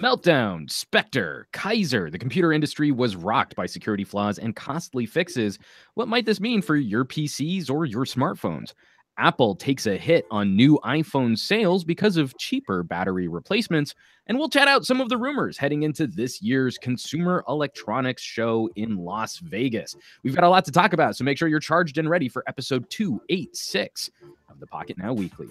Meltdown, Spectre, Kaiser. The computer industry was rocked by security flaws and costly fixes. What might this mean for your PCs or your smartphones? Apple takes a hit on new iPhone sales because of cheaper battery replacements. And we'll chat out some of the rumors heading into this year's Consumer Electronics Show in Las Vegas. We've got a lot to talk about, so make sure you're charged and ready for episode 286 of the Pocketnow Weekly.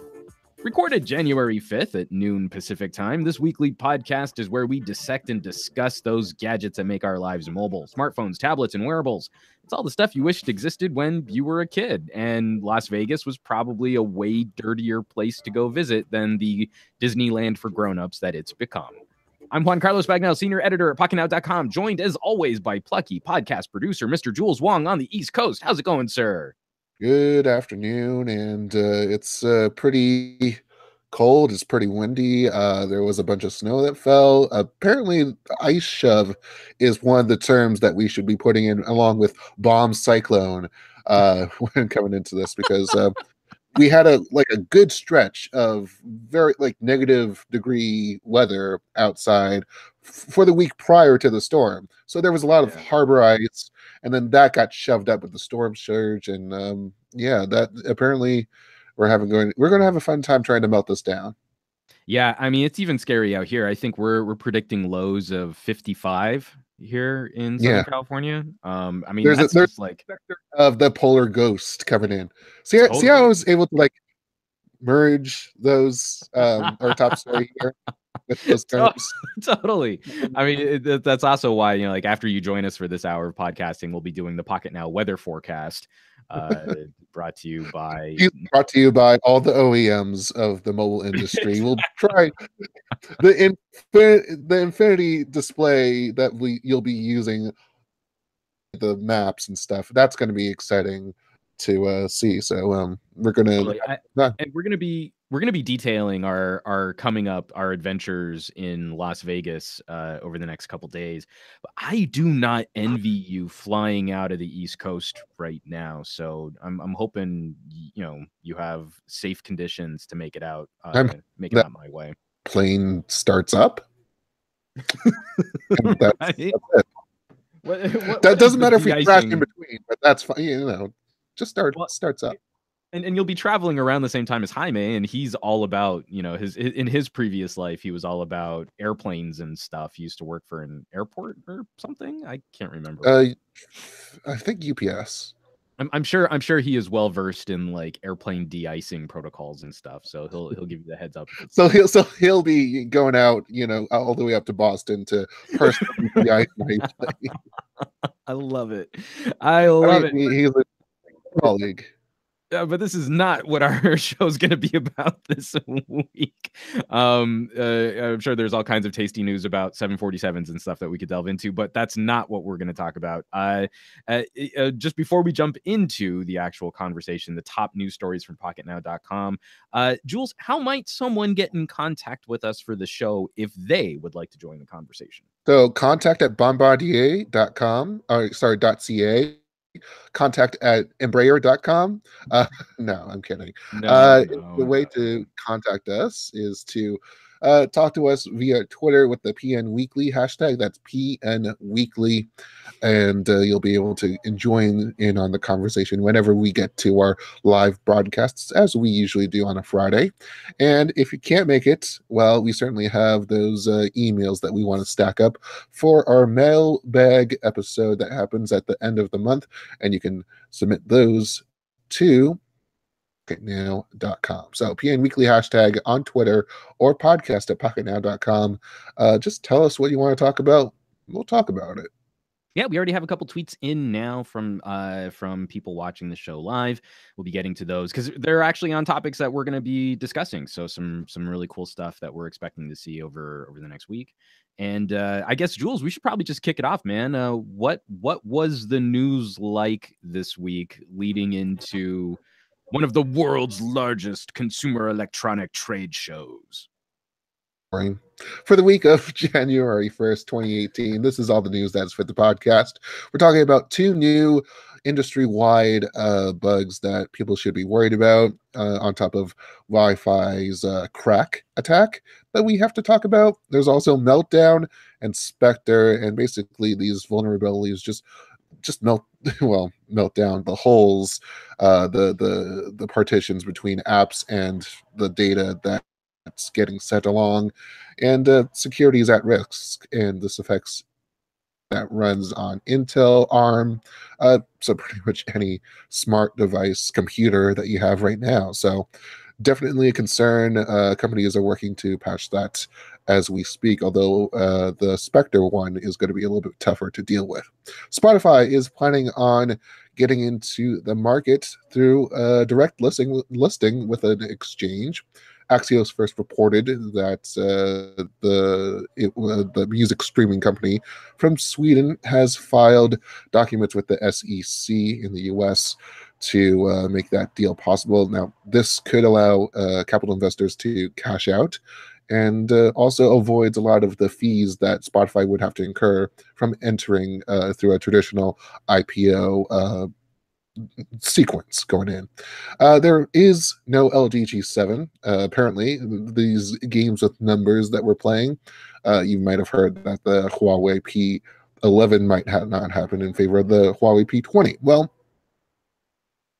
Recorded January 5th at noon Pacific time, this weekly podcast is where we dissect and discuss those gadgets that make our lives mobile. Smartphones, tablets, and wearables. It's all the stuff you wished existed when you were a kid, and Las Vegas was probably a way dirtier place to go visit than the Disneyland for grown-ups that it's become. I'm Juan Carlos Bagnell, senior editor at Pocketnow.com, joined as always by plucky podcast producer Mr. Jules Wong on the East Coast. How's it going, sir? Good afternoon, and it's pretty cold. It's pretty windy. There was a bunch of snow that fell. Apparently, ice shove is one of the terms that we should be putting in along with bomb cyclone when coming into this, because we had a good stretch of very negative degree weather outside for the week prior to the storm. So there was a lot of harbor ice, and then that got shoved up with the storm surge, and that apparently we're going to have a fun time trying to melt this down. Yeah, I mean, it's even scary out here. I think we're predicting lows of 55 here in Southern California. I mean, there's just like of the polar ghost coming in. See how I was able to merge those our top story here with those terms. Totally. I mean, that's also why, after you join us for this hour of podcasting, we'll be doing the Pocketnow weather forecast, brought to you by all the OEMs of the mobile industry. We'll try the infinity display that you'll be using, the maps and stuff. That's going to be exciting to see. So we're gonna be detailing our coming up, our adventures in Las Vegas over the next couple days. But I do not envy you flying out of the East Coast right now. So I'm hoping you have safe conditions to make it out. Make it out my way. Plane starts up. That's it. That doesn't matter if we crash in between, but that's fine. Just starts up. And you'll be traveling around the same time as Jaime, and he's all about, in his previous life, he was all about airplanes and stuff. He used to work for an airport or something. I can't remember. I think UPS. I'm sure he is well versed in airplane de-icing protocols and stuff. So he'll give you the heads up. So he'll be going out, all the way up to Boston to personally de-ice my plane. I love it. It. He's a colleague. But this is not what our show is going to be about this week. I'm sure there's all kinds of tasty news about 747s and stuff that we could delve into, but that's not what we're going to talk about. Just before we jump into the actual conversation, the top news stories from Pocketnow.com. Jules, how might someone get in contact with us for the show if they would like to join the conversation? So contact at bombardier.com, .ca. Contact at embraer.com. No, I'm kidding. The way to contact us is to talk to us via Twitter with the PN Weekly hashtag. That's PN Weekly, and you'll be able to join in on the conversation whenever we get to our live broadcasts, as we usually do on a Friday. And if you can't make it, well, we certainly have those emails that we want to stack up for our mailbag episode that happens at the end of the month, and you can submit those to Pocketnow.com. So PN Weekly hashtag on Twitter or podcast at Pocketnow.com. Just tell us what you want to talk about. We'll talk about it. Yeah, we already have a couple tweets in now from people watching the show live. We'll be getting to those because they're actually on topics that we're going to be discussing. So some really cool stuff that we're expecting to see over the next week. And I guess, Jules, we should probably just kick it off, man. What was the news like this week leading into one of the world's largest consumer electronic trade shows? For the week of January 1st, 2018, this is all the news that's for the podcast. We're talking about two new industry-wide bugs that people should be worried about on top of Wi-Fi's KRACK attack that we have to talk about. There's also Meltdown and Spectre, and basically these vulnerabilities just melt down the holes, the partitions between apps and the data that's getting sent along, and security is at risk, and this affects that runs on Intel, ARM, so pretty much any smart device computer that you have right now. So definitely a concern. Companies are working to patch that as we speak, although the Spectre one is going to be a little bit tougher to deal with. Spotify is planning on getting into the market through a direct listing with an exchange. Axios first reported that the music streaming company from Sweden has filed documents with the SEC in the U.S. to make that deal possible. Now, this could allow capital investors to cash out, and also avoids a lot of the fees that Spotify would have to incur from entering through a traditional IPO sequence going in. There is no LG G7. Apparently, these games with numbers that we're playing, you might have heard that the Huawei P11 might not happen in favor of the Huawei P20. Well,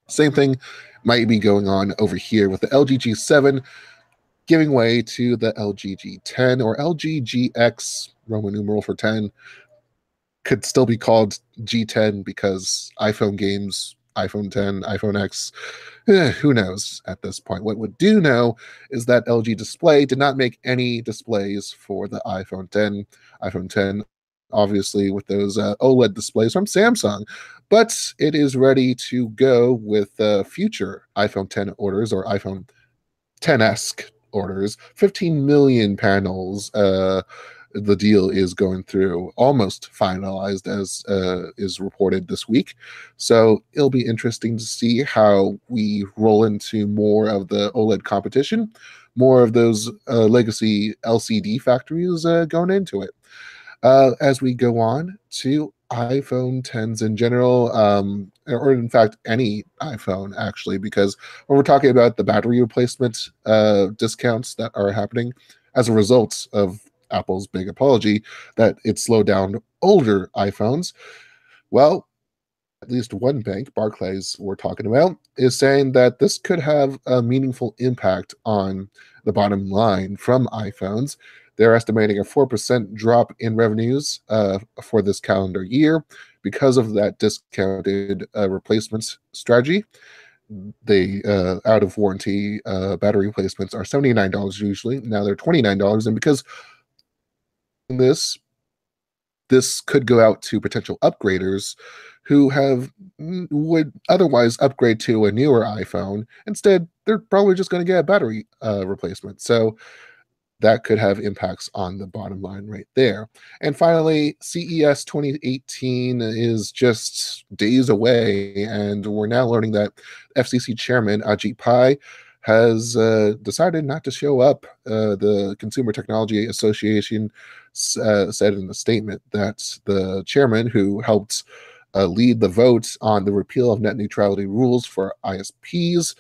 same thing might be going on over here with the LG G7 giving way to the LG G10 or LG GX, Roman numeral for 10, could still be called G10 because iPhone games, iPhone 10, iPhone X, who knows at this point. What we do know is that LG Display did not make any displays for the iPhone 10. iPhone 10, obviously, with those OLED displays from Samsung, but it is ready to go with future iPhone 10 orders or iPhone 10-esque orders. 15 million panels. The deal is going through, almost finalized, as is reported this week. So it'll be interesting to see how we roll into more of the OLED competition, more of those legacy LCD factories going into it. As we go on to iPhone 10s in general, or in fact any iPhone actually, because when we're talking about the battery replacement discounts that are happening as a result of Apple's big apology that it slowed down older iPhones, well, at least one bank, Barclays, we're talking about, is saying that this could have a meaningful impact on the bottom line from iPhones. They're estimating a 4% drop in revenues for this calendar year because of that discounted replacement strategy. They out of warranty battery replacements are $79 usually. Now they're $29, and because this could go out to potential upgraders who would otherwise upgrade to a newer iPhone. Instead, they're probably just going to get a battery replacement. So that could have impacts on the bottom line right there. And finally, CES 2018 is just days away, and we're now learning that FCC Chairman Ajit Pai has decided not to show up. The Consumer Technology Association said in a statement that the chairman, who helped lead the vote on the repeal of net neutrality rules for ISPs,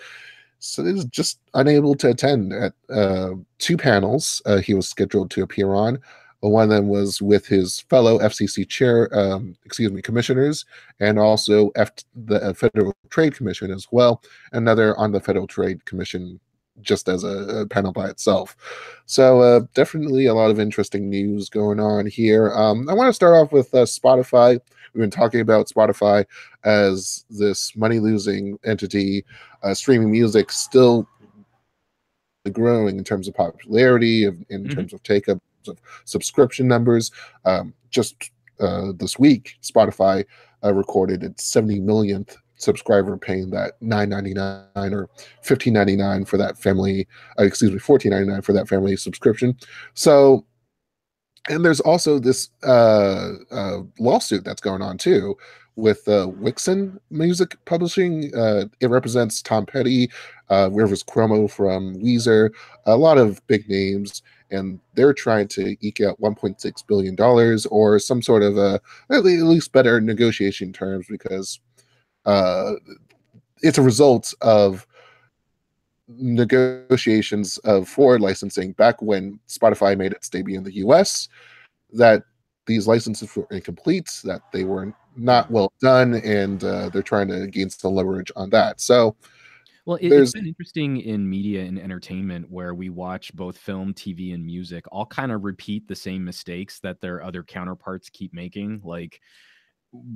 so he was just unable to attend at two panels he was scheduled to appear on. One of them was with his fellow FCC commissioners, and also the Federal Trade Commission as well. Another on the Federal Trade Commission, just as a panel by itself. So definitely a lot of interesting news going on here. I want to start off with Spotify. We've been talking about Spotify as this money-losing entity, streaming music still growing in terms of popularity, in terms of take-up of subscription numbers. Just this week, Spotify recorded its 70 millionth subscriber paying that $9.99 or $15.99 for that family, $14.99 for that family subscription. So, and there's also this lawsuit that's going on too with Wixen Music Publishing. It represents Tom Petty, Rivers Cuomo from Weezer, a lot of big names, and they're trying to eke out $1.6 billion or some sort of at least better negotiation terms, because it's a result of negotiations of for licensing back when Spotify made its debut in the US, that these licenses were incomplete, that they were not well done, and they're trying to gain some leverage on that. So well, it's there's been interesting in media and entertainment where we watch both film, TV, and music all kind of repeat the same mistakes that their other counterparts keep making, like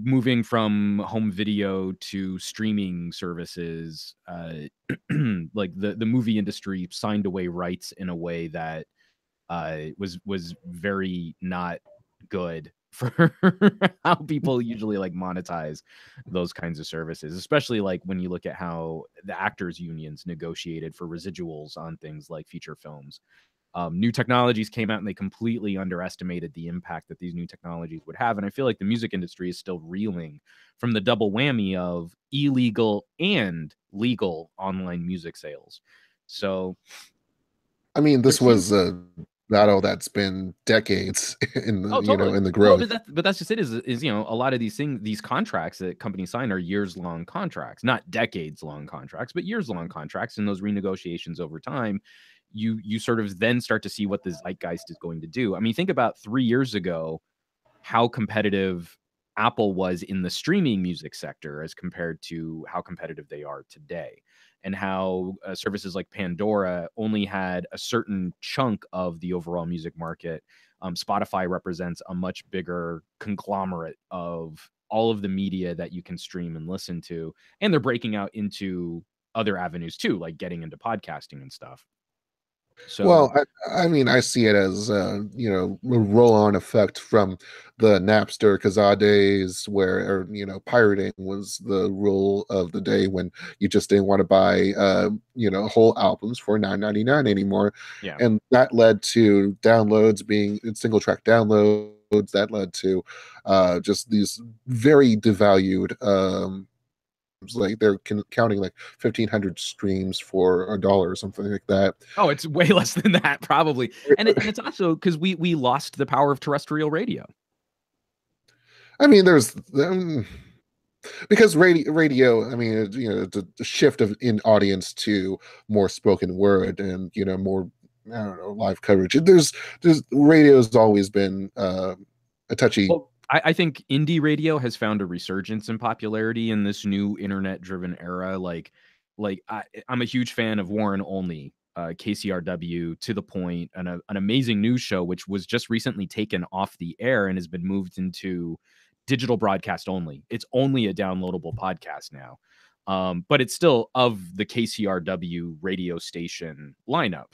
moving from home video to streaming services. Like the movie industry signed away rights in a way that was very not good for how people usually like monetize those kinds of services, especially like when you look at how the actors unions negotiated for residuals on things like feature films. New technologies came out and they completely underestimated the impact that these new technologies would have. And I feel like the music industry is still reeling from the double whammy of illegal and legal online music sales. So I mean, there this seems was a battle that's been decades in the Oh, totally. in the Well, growth. but that's just it. Is a lot of these things, these contracts that companies sign are years long contracts, not decades long contracts, but years long contracts. And those renegotiations over time, you sort of then start to see what the zeitgeist is going to do. I mean, think about 3 years ago how competitive Apple was in the streaming music sector as compared to how competitive they are today, and how services like Pandora only had a certain chunk of the overall music market. Spotify represents a much bigger conglomerate of all of the media that you can stream and listen to, and they're breaking out into other avenues too, like getting into podcasting and stuff. So Well, I mean, I see it as a roll-on effect from the Napster Kazaa days, where pirating was the rule of the day, when you just didn't want to buy whole albums for $9.99 anymore, yeah. and that led to downloads being single track downloads. That led to just these very devalued like they're counting like 1,500 streams for $1 or something like that. Oh, it's way less than that, probably. And it's also because we lost the power of terrestrial radio. I mean, there's because radio. I mean, the shift of in audience to more spoken word and more, I don't know, live coverage. There's radio's always been a touchy. Well, I think indie radio has found a resurgence in popularity in this new internet-driven era. I'm a huge fan of Warren Only, KCRW, To the Point, an amazing news show which was just recently taken off the air and has been moved into digital broadcast only. It's only a downloadable podcast now, but it's still of the KCRW radio station lineup.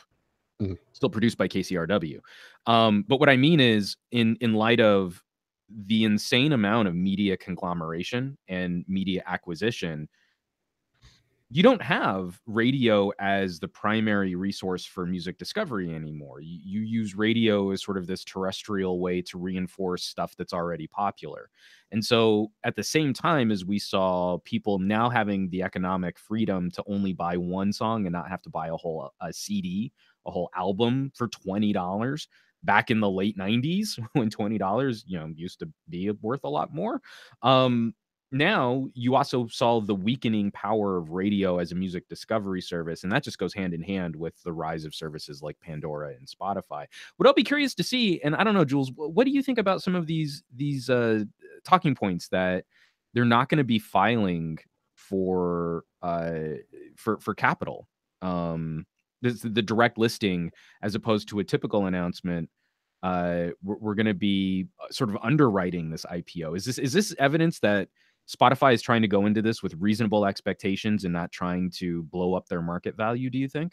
Mhm. Still produced by KCRW. But what I mean is, in light of the insane amount of media conglomeration and media acquisition, you don't have radio as the primary resource for music discovery anymore. You use radio as sort of this terrestrial way to reinforce stuff that's already popular. And so at the same time as we saw people now having the economic freedom to only buy one song and not have to buy a CD, a whole album for $20 back in the late 90s when $20, used to be worth a lot more. Now you also saw the weakening power of radio as a music discovery service, and that just goes hand in hand with the rise of services like Pandora and Spotify. What I'll be curious to see, and I don't know, Jules, what do you think about some of these talking points that they're not going to be filing for capital, the direct listing, as opposed to a typical announcement? We're going to be sort of underwriting this IPO. Is this evidence that Spotify is trying to go into this with reasonable expectations and not trying to blow up their market value, do you think?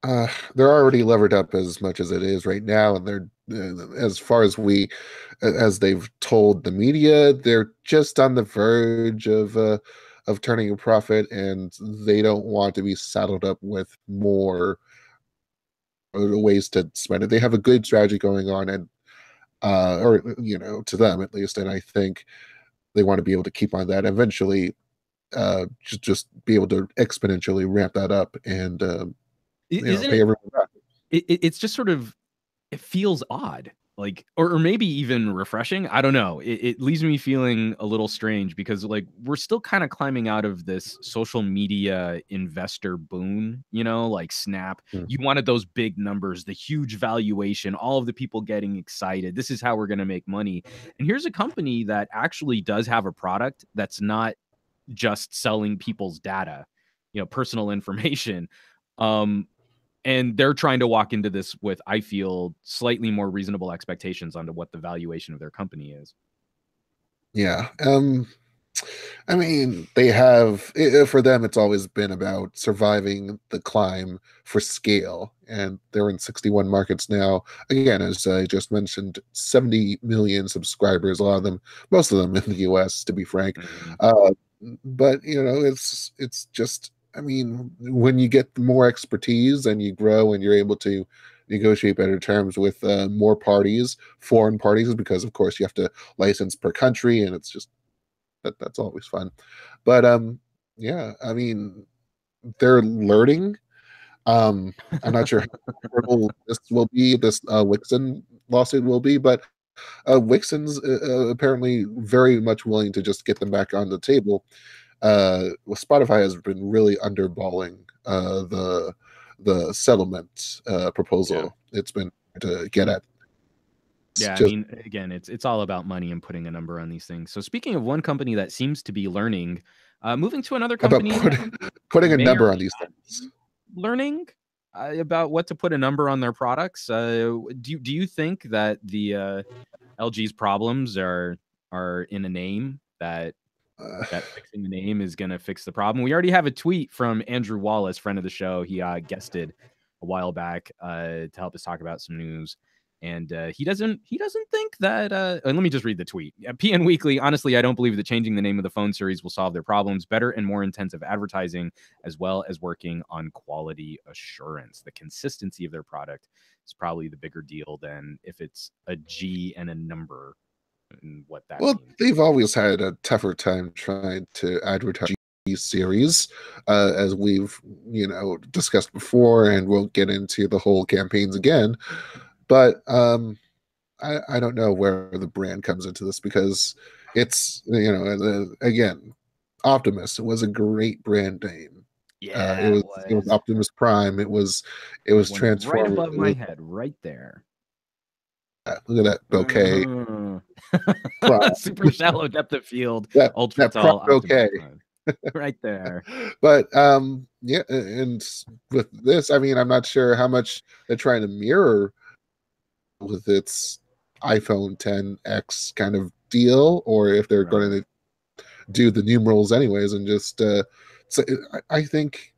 They're already levered up as much as it is right now, and they're as far as they've told the media, they're just on the verge of turning a profit, and they don't want to be saddled up with more ways to spend it. They have a good strategy going on, and or to them at least, and I think they want to be able to keep on that eventually. Just be able to exponentially ramp that up and Isn't pay it? everyone back. It's just sort of it feels odd, like, or maybe even refreshing. I don't know. It leaves me feeling a little strange because, like, we're still kind of climbing out of this social media investor boon, like Snap. Mm. You wanted those big numbers, the huge valuation, all of the people getting excited. This is how we're going to make money. And here's a company that actually does have a product that's not just selling people's data, personal information. And they're trying to walk into this with, I feel, slightly more reasonable expectations onto what the valuation of their company is. Yeah. I mean, they have, for them, it's always been about surviving the climb for scale. And they're in 61 markets now. Again, as I just mentioned, 70 million subscribers, a lot of them, most of them in the US, to be frank. Mm-hmm. But, it's just, I mean, when you get more expertise and you grow and you're able to negotiate better terms with more parties, foreign parties, because of course you have to license per country, and it's just that's always fun. But yeah, I mean, they're learning. I'm not sure how horrible this will be, this Wixon lawsuit will be, but Wixon's apparently very much willing to just get them back on the table. Well, Spotify has been really underballing the settlement proposal. It's been to get at. It's Yeah, I just mean, again, it's all about money and putting a number on these things. So speaking of one company that seems to be learning, moving to another about company that putting a may or number on may these not things. be learning about what to put a number on their products. Do you think that the LG's problems are in a name that fixing the name is going to fix the problem? We already have a tweet from Andrew Wallace, friend of the show. He guested a while back to help us talk about some news. And he doesn't think that. And let me just read the tweet. PN Weekly. Honestly, I don't believe that changing the name of the phone series will solve their problems. Better and more intensive advertising, as well as working on quality assurance. The consistency of their product is probably the bigger deal than if it's a G and a number and what that Well, means. they've always had a tougher time trying to advertise series, as we've discussed before, and we'll get into the whole campaigns again. But I don't know where the brand comes into this, because it's again, Optimus was a great brand name. It Yeah, was it it was was. Optimus Prime. It was One right Transformers. above my head, right there. Look at that bouquet. Uh, Prime. super shallow depth of field, ultra That Prime tall Optimus bouquet. Prime. Right there. But yeah, and with this, I mean, I'm not sure how much they're trying to mirror with its iPhone 10X kind of deal, or if they're Right. going to do the numerals anyways and just so I think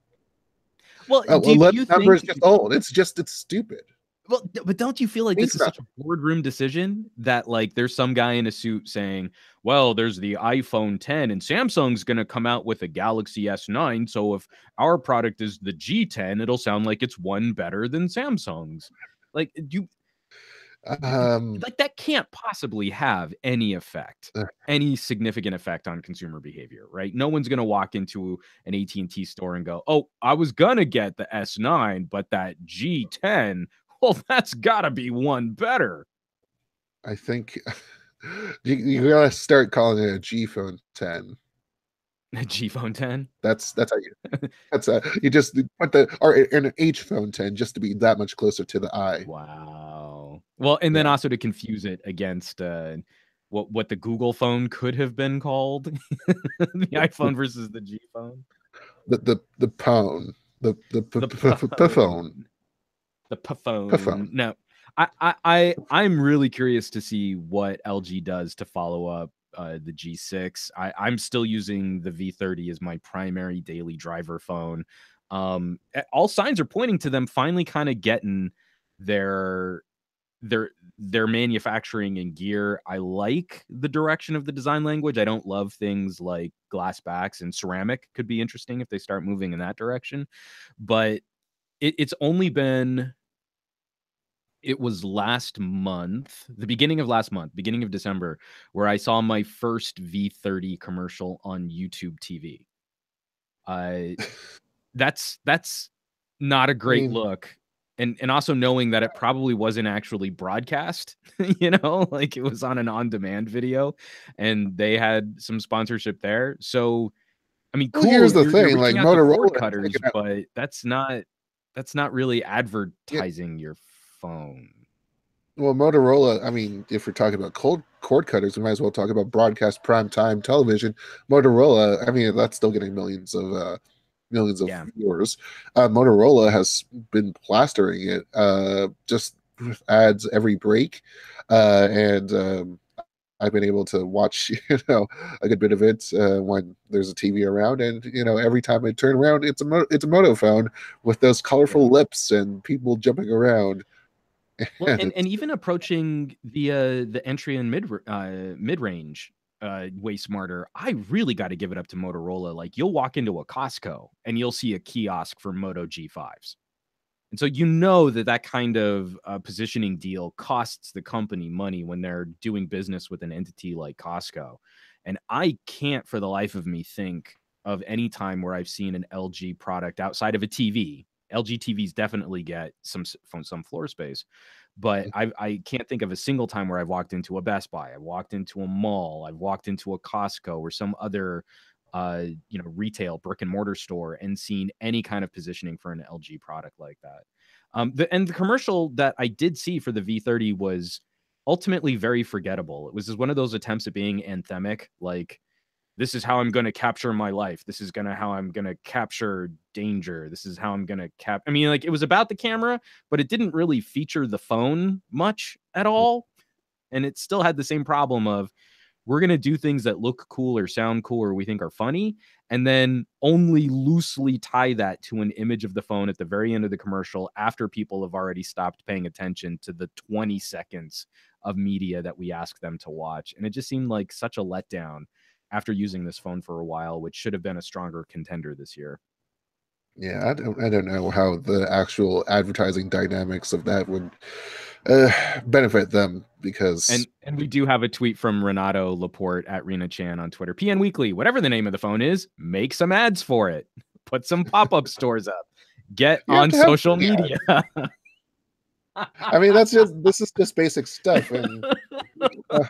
Well, do let you number is think just old. It's stupid. Well, but don't you feel like It this means is such a nothing. boardroom decision that, like, there's some guy in a suit saying, "Well, there's the iPhone 10 and Samsung's gonna come out with a Galaxy S9, so if our product is the G10, it'll sound like it's one better than Samsung's." Like, Um, like, that can't possibly have any effect, uh, any significant effect on consumer behavior, right? No one's gonna walk into an AT&T store and go, "Oh, I was gonna get the S9, but that G10, well, that's gotta be one better." I think you gotta start calling it a G Phone 10. A G Phone 10? That's how you you just put the or an H Phone 10 just to be that much closer to the I. Wow. Well, and then Yeah. also to confuse it against, what the Google phone could have been called, the The the iPhone versus the G phone. the phone. The The phone. Puffone. The The Puffone. phone. No, I'm really curious to see what LG does to follow up the G6. I'm still using the V30 as my primary daily driver phone. All signs are pointing to them finally kind of getting their their their manufacturing and gear. I like the direction of the design language. I don't love things like glass backs, and ceramic could be interesting if they start moving in that direction. But it's only been it was last month, the beginning of last month, beginning of December, where I saw my first V30 commercial on YouTube TV. Uh, that's not a I great mean, look. and also knowing that it probably wasn't actually broadcast, like it was on an on-demand video, and they had some sponsorship there. So, I mean, Well, here's cool, the you're thing, like reaching out to cord Motorola has cutters, taken out but that's not really yeah, advertising your phone. well, Motorola, I mean, if we're talking about cold cord cutters, we might as well talk about broadcast prime time television. Motorola, I mean, that's still getting millions of Yeah. viewers. Motorola has been plastering it just with ads every break, and I've been able to watch a good bit of it when there's a TV around, and every time I turn around, it's a Moto phone with those Yeah. colorful lips and people jumping around, Well, and and it's even approaching the entry and mid-range way smarter. I really got to give it up to Motorola. Like, you'll walk into a Costco and you'll see a kiosk for Moto G5s. And so that kind of positioning deal costs the company money when they're doing business with an entity like Costco. And I can't for the life of me think of any time where I've seen an LG product outside of a TV. LG TVs definitely get some floor space, but I can't think of a single time where I've walked into a Best Buy, I've walked into a mall, I've walked into a Costco or some other retail brick and mortar store and seen any kind of positioning for an LG product like that. The commercial that I did see for the V30 was ultimately very forgettable. It was just one of those attempts at being anthemic, like, this is how I'm going to capture my life. This is how I'm going to capture danger. This is how I'm going to I mean, like, it was about the camera, but it didn't really feature the phone much at all. And it still had the same problem of, we're going to do things that look cool or sound cool or we think are funny, and then only loosely tie that to an image of the phone at the very end of the commercial after people have already stopped paying attention to the 20 seconds of media that we ask them to watch. And it just seemed like such a letdown after using this phone for a while, which should have been a stronger contender this year. yeah, I don't know how the actual advertising dynamics of that would benefit them because And we do have a tweet from Renato Laporte at Rena Chan on Twitter. PN Weekly, whatever the name of the phone is, make some ads for it. Put some pop-up stores up. Get you have on to have social media. I mean, this is just basic stuff, and uh,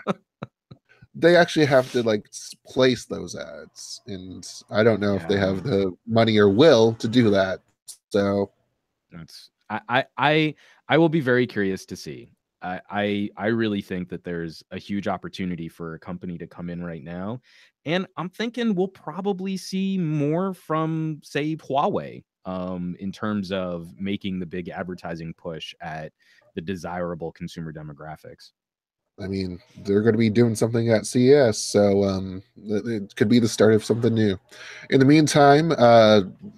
they actually have to like place those ads, and I don't know if they Yeah. have the money or will to do that. So, That's I will be very curious to see. I really think that there's a huge opportunity for a company to come in right now, and I'm thinking we'll probably see more from, say, Huawei, in terms of making the big advertising push at the desirable consumer demographics. I mean, they're going to be doing something at CES, so it could be the start of something new. In the meantime,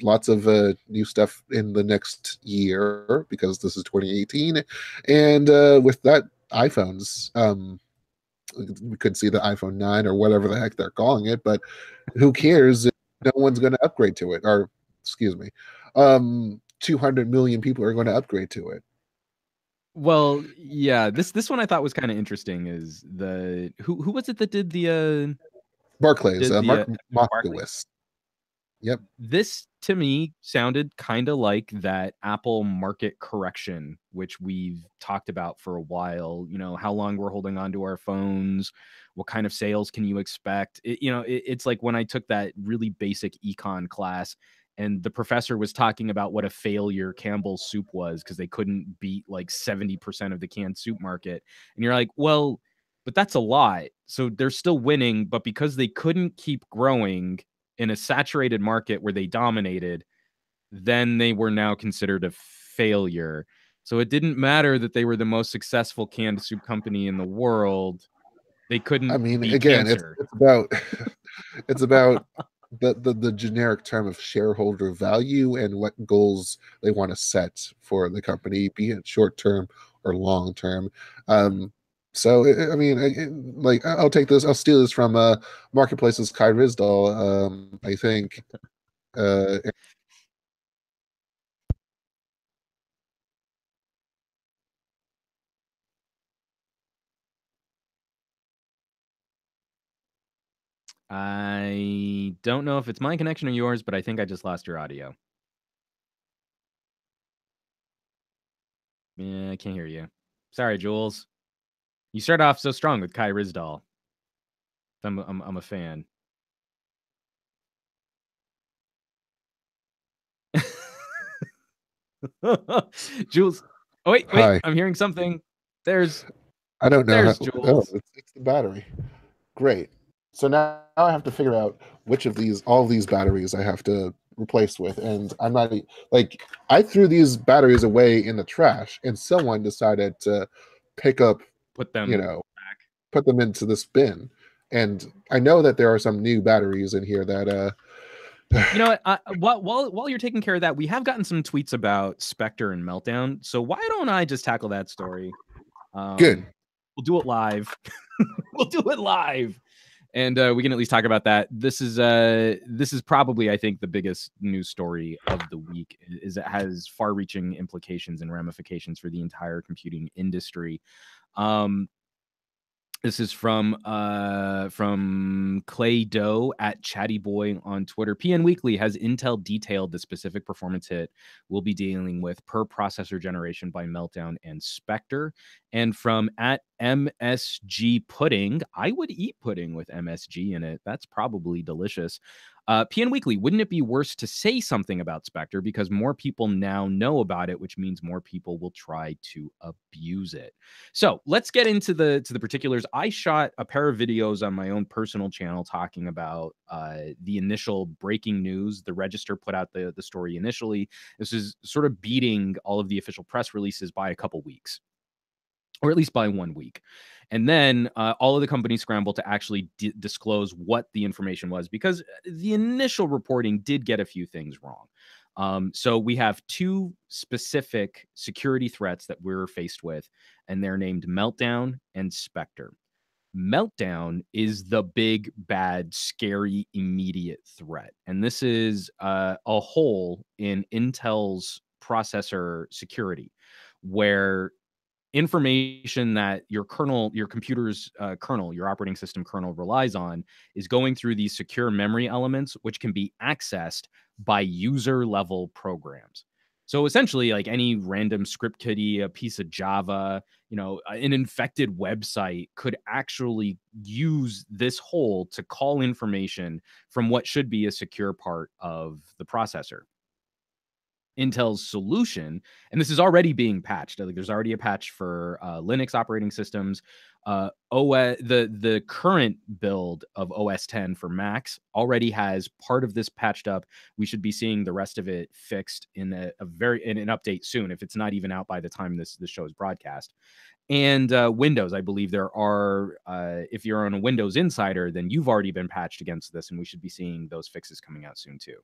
lots of new stuff in the next year because this is 2018, and with that, iPhones. We could see the iPhone 9 or whatever the heck they're calling it, but who cares if no one's going to upgrade to it? Or, excuse me, 200 million people are going to upgrade to it. Well, yeah, this one I thought was kind of interesting. Is the who was it that did Barclays, Mark Barclays? Moskowitz. Yep. This to me sounded kind of like that Apple market correction, which we've talked about for a while. How long we're holding on to our phones, what kind of sales can you expect? It's like when I took that really basic econ class and the professor was talking about what a failure Campbell's soup was because they couldn't beat like 70% of the canned soup market. And you're like, well, but that's a lot. So they're still winning, but because they couldn't keep growing in a saturated market where they dominated, then they were now considered a failure. So it didn't matter that they were the most successful canned soup company in the world. They I couldn't mean, beat again, cancer. it's about it's about the generic term of shareholder value and what goals they want to set for the company, be it short term or long term. So I mean, like I'll take this, I'll steal this from Marketplace's Kai Rizdal. I think uh, I don't know if it's my connection or yours, but I think I just lost your audio. Yeah, I can't hear you. Sorry, Jules. You start off so strong with Kai Rizdal. I'm a fan. Jules. Oh, wait, Hi. I'm hearing something. There's I don't know how. Oh, Jules. it's the battery. Great. So now I have to figure out which of all of these batteries I have to replace with, and I'm not like I threw these batteries away in the trash, and someone decided to pick up, Put you them know, back. put them into this bin. And I know that there are some new batteries in here that You know what? While you're taking care of that, we have gotten some tweets about Spectre and Meltdown. So why don't I just tackle that story? good. We'll do it live. We'll do it live, and we can at least talk about that. This is probably, I think, the biggest news story of the week. Is it has far-reaching implications and ramifications for the entire computing industry. This is from Clay Doe at Chatty Boy on Twitter. PN Weekly has Intel detailed the specific performance hit we'll be dealing with per processor generation by Meltdown and Spectre. And from at MSG Pudding, I would eat pudding with MSG in it. That's probably delicious. PN Weekly, wouldn't it be worse to say something about Spectre because more people now know about it, which means more people will try to abuse it. So let's get into the particulars. I shot a pair of videos on my own personal channel talking about the initial breaking news. The Register put out the story initially. This is sort of beating all of the official press releases by a couple weeks, or at least by 1 week. And then all of the companies scrambled to actually disclose what the information was because the initial reporting did get a few things wrong. So we have two specific security threats that we're faced with, and they're named Meltdown and Spectre. Meltdown is the big, bad, scary, immediate threat. And this is a hole in Intel's processor security where information that your kernel, your computer's kernel, your operating system kernel relies on is going through these secure memory elements, which can be accessed by user level programs. So essentially, like any random script kiddie, a piece of Java, an infected website could actually use this hole to call information from what should be a secure part of the processor. Intel's solution, and this is already being patched. Like there's already a patch for Linux operating systems. The current build of OS 10 for Macs already has part of this patched up. We should be seeing the rest of it fixed in an update soon, if it's not even out by the time this show is broadcast. And Windows, I believe there are, if you're on a Windows Insider, then you've already been patched against this, and we should be seeing those fixes coming out soon too.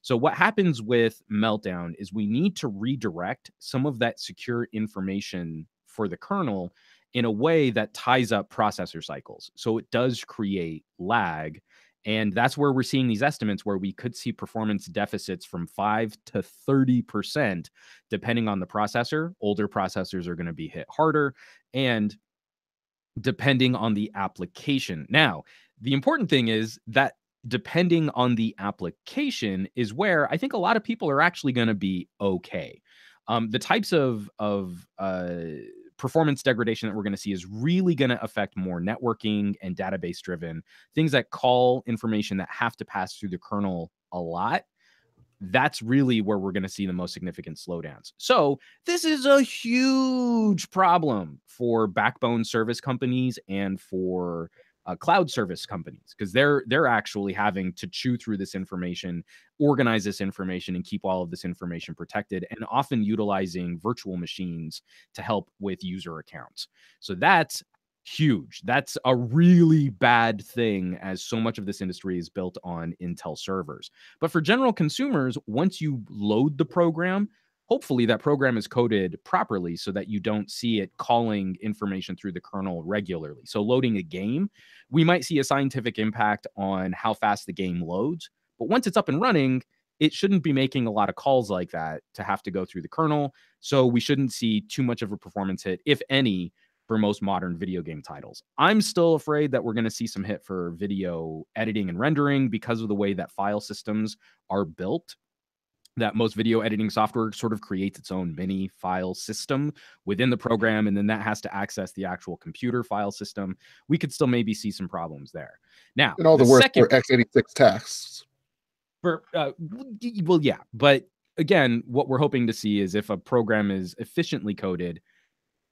So what happens with Meltdown is we need to redirect some of that secure information for the kernel in a way that ties up processor cycles. So it does create lag. And that's where we're seeing these estimates where we could see performance deficits from 5 to 30%, depending on the processor. Older processors are going to be hit harder, and depending on the application. Now, the important thing is that depending on the application is where I think a lot of people are actually going to be okay. The types of performance degradation that we're going to see is really going to affect more networking and database driven things that call information that have to pass through the kernel a lot. That's really where we're going to see the most significant slowdowns. So this is a huge problem for backbone service companies and for cloud service companies, because they're actually having to chew through this information, organize this information, and keep all of this information protected, and often utilizing virtual machines to help with user accounts. So that's huge. That's a really bad thing, as so much of this industry is built on Intel servers. But for general consumers, once you load the program, hopefully that program is coded properly so that you don't see it calling information through the kernel regularly. So loading a game, we might see a scientific impact on how fast the game loads. But once it's up and running, it shouldn't be making a lot of calls like that to have to go through the kernel. So we shouldn't see too much of a performance hit, if any, for most modern video game titles. I'm still afraid that we're going to see some hit for video editing and rendering because of the way that file systems are built. that most video editing software sort of creates its own mini file system within the program, and then that has to access the actual computer file system. We could still maybe see some problems there. Now, and all the worse for x86 tasks. Well, yeah, but again, what we're hoping to see is if a program is efficiently coded,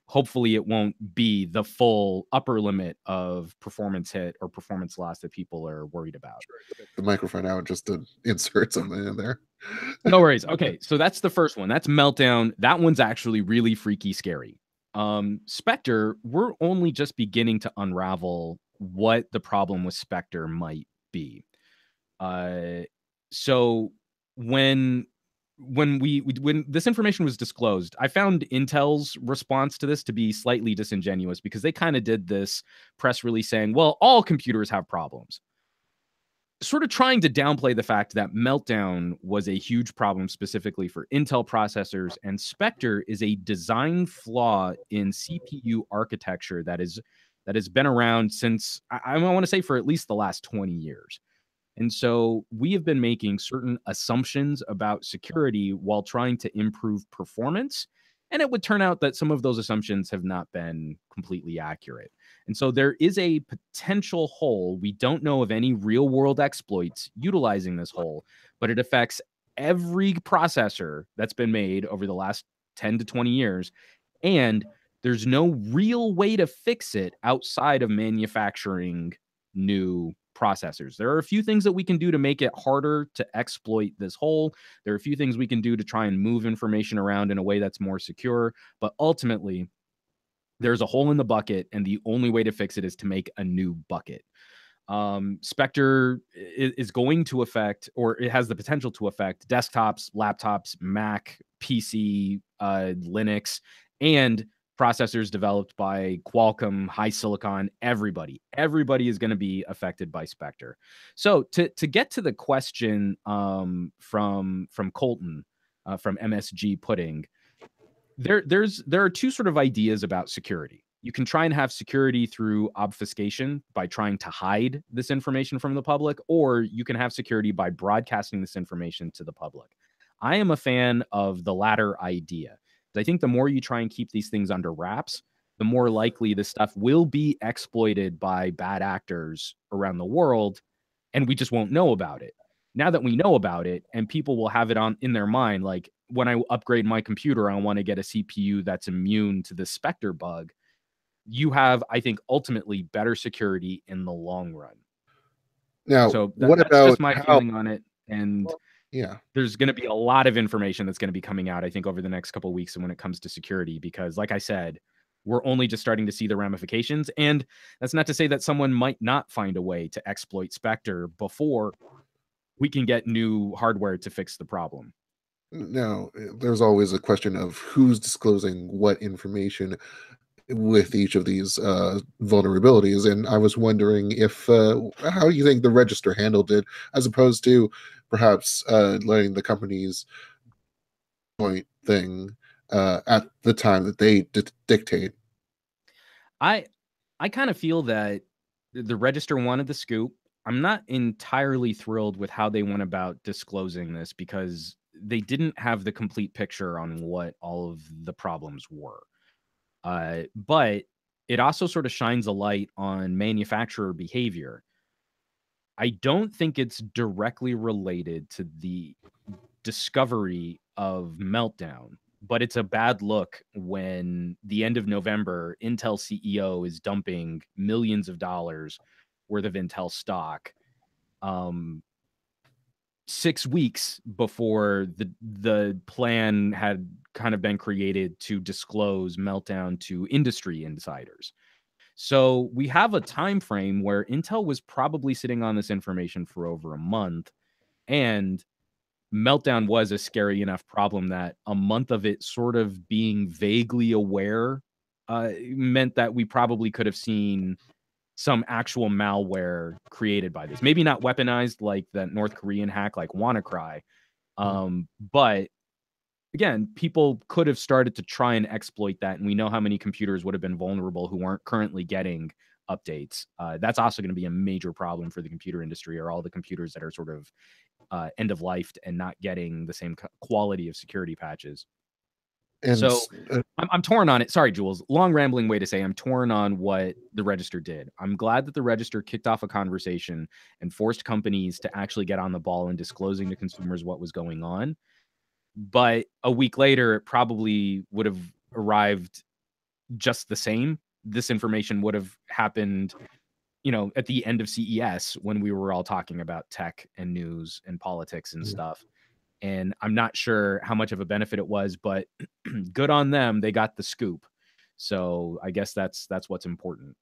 hopefully it won't be the full upper limit of performance hit or performance loss that people are worried about. The microphone out just to insert something in there. No worries. Okay, so that's the first one. That's Meltdown. That one's actually really freaky scary. Spectre, we're only just beginning to unravel what the problem with Spectre might be. So when this information was disclosed, I found Intel's response to this to be slightly disingenuous, because they kind of did this press release saying, well, all computers have problems, sort of trying to downplay the fact that Meltdown was a huge problem specifically for Intel processors, and Spectre is a design flaw in CPU architecture that has been around since, I want to say, for at least the last 20 years. And so we have been making certain assumptions about security while trying to improve performance. And it would turn out that some of those assumptions have not been completely accurate. And so there is a potential hole. We don't know of any real world exploits utilizing this hole, but it affects every processor that's been made over the last 10 to 20 years. And there's no real way to fix it outside of manufacturing new processors. There are a few things that we can do to make it harder to exploit this hole. There are a few things we can do to try and move information around in a way that's more secure. But ultimately, there's a hole in the bucket, and the only way to fix it is to make a new bucket. Spectre is going to affect, or it has the potential to affect, desktops, laptops, Mac, PC, Linux, and processors developed by Qualcomm, HiSilicon. Everybody is going to be affected by Spectre. So to get to the question from Colton from MSG Pudding, there are two sort of ideas about security. You can try and have security through obfuscation by trying to hide this information from the public, or you can have security by broadcasting this information to the public. I am a fan of the latter idea. I think the more you try and keep these things under wraps, the more likely this stuff will be exploited by bad actors around the world, and we just won't know about it. Now that we know about it, and people will have it on in their mind, like, when I upgrade my computer, I want to get a CPU that's immune to the Spectre bug. You have, I think, ultimately better security in the long run. Now, so what that's about just my feeling on it. And yeah, there's going to be a lot of information that's going to be coming out, I think, over the next couple of weeks, and when it comes to security, because, like I said, we're only just starting to see the ramifications. And that's not to say that someone might not find a way to exploit Spectre before we can get new hardware to fix the problem. Now, there's always a question of who's disclosing what information with each of these vulnerabilities, and I was wondering if how you think the register handled it, as opposed to perhaps letting the companies point thing at the time that they dictate. I kind of feel that the register wanted the scoop. I'm not entirely thrilled with how they went about disclosing this, because they didn't have the complete picture on what all of the problems were. But it also sort of shines a light on manufacturer behavior. I don't think it's directly related to the discovery of Meltdown, but it's a bad look when the end of November, Intel CEO is dumping millions of dollars worth of Intel stock 6 weeks before the plan had kind of been created to disclose Meltdown to industry insiders. So we have a time frame where Intel was probably sitting on this information for over a month, and Meltdown was a scary enough problem that a month of it sort of being vaguely aware meant that we probably could have seen some actual malware created by this. Maybe not weaponized like that North Korean hack like WannaCry. But again, people could have started to try and exploit that. And we know how many computers would have been vulnerable who aren't currently getting updates. That's also going to be a major problem for the computer industry, or all the computers that are sort of end of lifed and not getting the same quality of security patches. And So I'm torn on it. Sorry, Jules. Long rambling way to say I'm torn on what the Register did. I'm glad that the Register kicked off a conversation and forced companies to actually get on the ball and disclosing to consumers what was going on. But a week later, it probably would have arrived just the same. This information would have happened, at the end of CES when we were all talking about tech and news and politics and stuff. And I'm not sure how much of a benefit it was, but good on them. They got the scoop. So I guess that's what's important.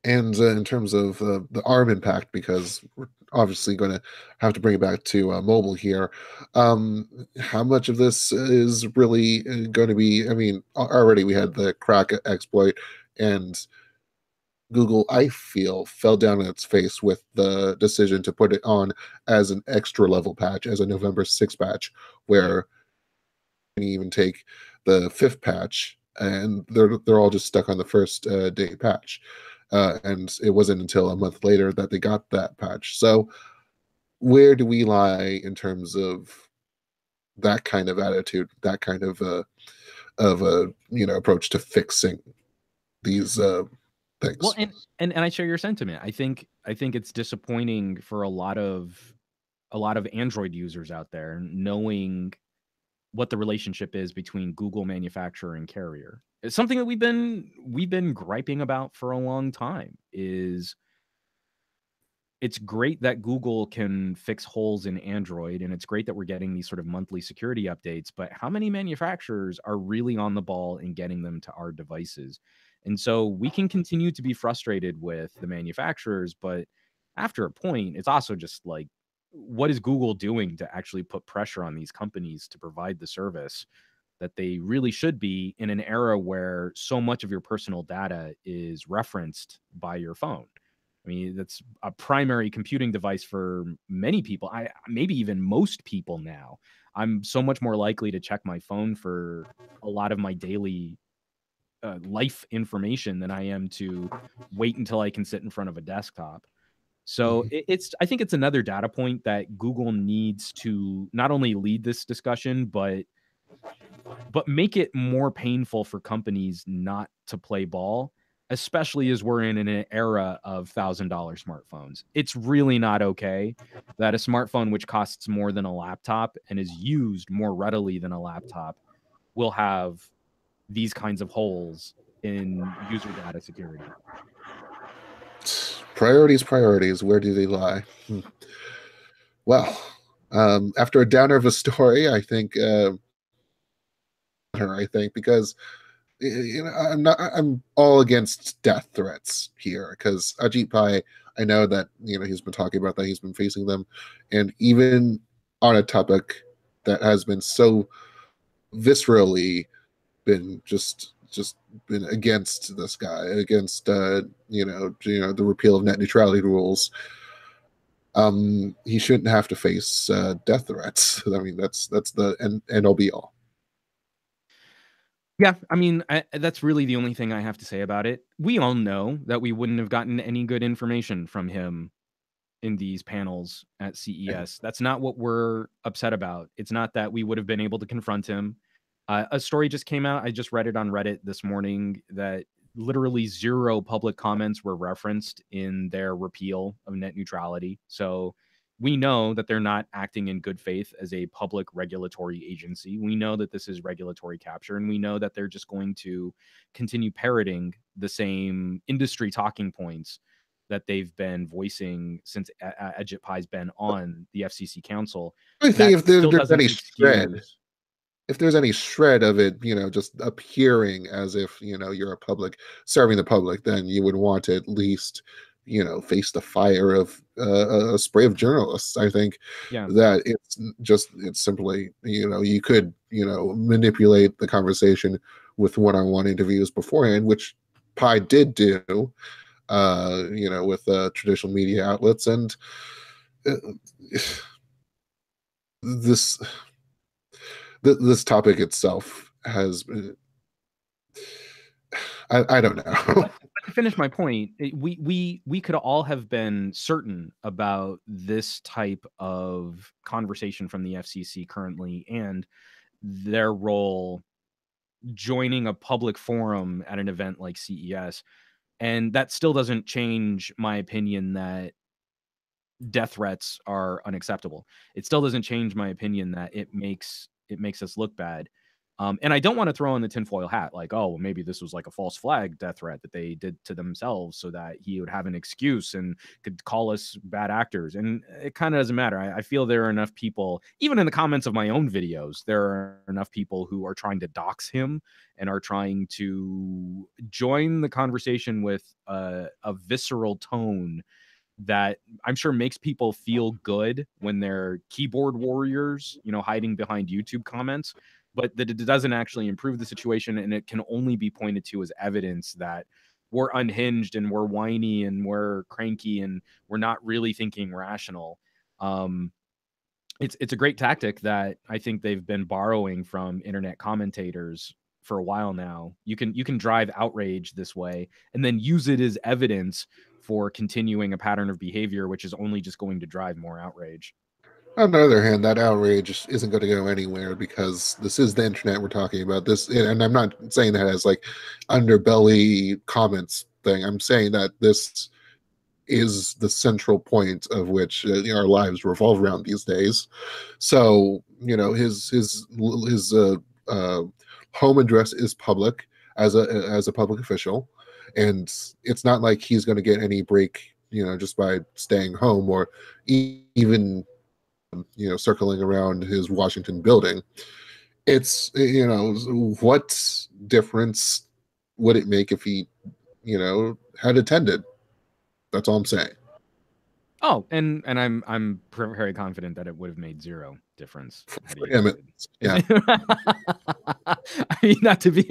And in terms of the ARM impact, because we're obviously going to have to bring it back to mobile here, how much of this is really going to be? I mean, already we had the KRACK exploit, and Google, I feel, fell down on its face with the decision to put it on as an extra level patch, as a November 6th patch, where you even take the 5th patch, and they're all just stuck on the first day patch. And it wasn't until a month later that they got that patch. So where do we lie in terms of that kind of attitude, that kind of approach to fixing these things? Well, and I share your sentiment. I think it's disappointing for a lot of Android users out there knowing what the relationship is between Google manufacturer and carrier. It's something that we've been griping about for a long time. It's great that Google can fix holes in Android, and it's great that we're getting these sort of monthly security updates, but how many manufacturers are really on the ball in getting them to our devices? And so we can continue to be frustrated with the manufacturers, but after a point, it's also just like, what is Google doing to actually put pressure on these companies to provide the service that they really should be in an era where so much of your personal data is referenced by your phone? I mean, that's a primary computing device for many people. Maybe even most people now. I'm so much more likely to check my phone for a lot of my daily life information than I am to wait until I can sit in front of a desktop. So I think it's another data point that Google needs to not only lead this discussion, but make it more painful for companies not to play ball, especially as we're in an era of $1,000 smartphones. It's really not okay that a smartphone which costs more than a laptop and is used more readily than a laptop will have these kinds of holes in user data security. Priorities. Where do they lie? Well, after a downer of a story, I think because I'm all against death threats here, because Ajit Pai, I know that he's been talking about that, he's been facing them, and even on a topic that has been so viscerally been just been against this guy, against the repeal of net neutrality rules. He shouldn't have to face death threats. I mean, that's the end all be all. Yeah, I mean, that's really the only thing I have to say about it. We all know that we wouldn't have gotten any good information from him in these panels at CES. That's not what we're upset about. It's not that we would have been able to confront him. A story just came out. I just read it on Reddit this morning that literally 0 public comments were referenced in their repeal of net neutrality. So we know that they're not acting in good faith as a public regulatory agency. We know that this is regulatory capture, and we know that they're just going to continue parroting the same industry talking points that they've been voicing since Ajit Pai's been on the FCC Council. I think if there's any shred, if there's any shred of it, just appearing as if you're a public serving the public, then you would want to at least face the fire of a spray of journalists. I think that it's simply you could manipulate the conversation with one-on-one interviews beforehand, which Pai did do with traditional media outlets, and this topic itself has I don't know. to finish my point, we could all have been certain about this type of conversation from the FCC currently and their role joining a public forum at an event like CES. And that still doesn't change my opinion that death threats are unacceptable. It still doesn't change my opinion that it makes us look bad. And I don't want to throw in the tinfoil hat, like, oh, well, maybe this was like a false flag death threat that they did to themselves so that he would have an excuse and could call us bad actors. And it kind of doesn't matter. I feel there are enough people, even in the comments of my own videos, there are enough people who are trying to dox him and are trying to join the conversation with a visceral tone that I'm sure makes people feel good when they're keyboard warriors, hiding behind YouTube comments, but that it doesn't actually improve the situation. And it can only be pointed to as evidence that we're unhinged and we're whiny and we're cranky and we're not really thinking rational. It's a great tactic that I think they've been borrowing from internet commentators for a while now. You can drive outrage this way and then use it as evidence for continuing a pattern of behavior, which is only just going to drive more outrage. On the other hand, that outrage isn't going to go anywhere because this is the internet we're talking about. This, and I'm not saying that as like underbelly comments thing. I'm saying that this is the central point of which our lives revolve around these days. So his home address is public as a public official, and it's not like he's going to get any break, just by staying home or even circling around his Washington building. It's what difference would it make if he had attended? That's all I'm saying. Oh, and I'm very confident that it would have made zero difference. For him, yeah. I mean, not to be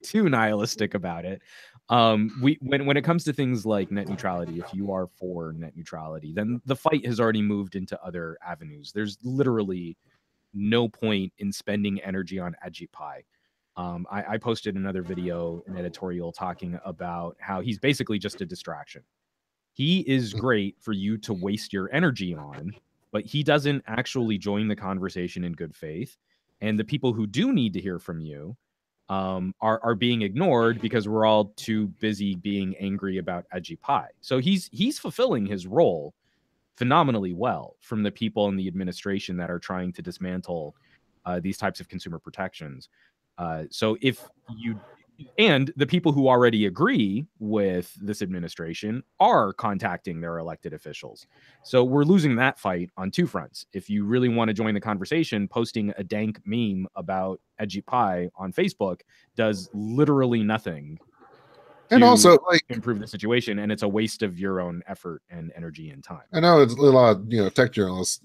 too nihilistic about it. When it comes to things like net neutrality, if you are for net neutrality, then the fight has already moved into other avenues. There's literally no point in spending energy on Ajit Pai. I posted another video, an editorial talking about how he's basically just a distraction. He is great for you to waste your energy on, but he doesn't actually join the conversation in good faith. And the people who do need to hear from you are being ignored because we're all too busy being angry about Ajit Pai. So he's fulfilling his role phenomenally well from the people in the administration that are trying to dismantle these types of consumer protections. So if you and the people who already agree with this administration are contacting their elected officials. So we're losing that fight on two fronts. If you really want to join the conversation, posting a dank meme about Ajit Pai on Facebook does literally nothing and also improve the situation, and it's a waste of your own effort and energy and time. I know it's a lot of tech journalists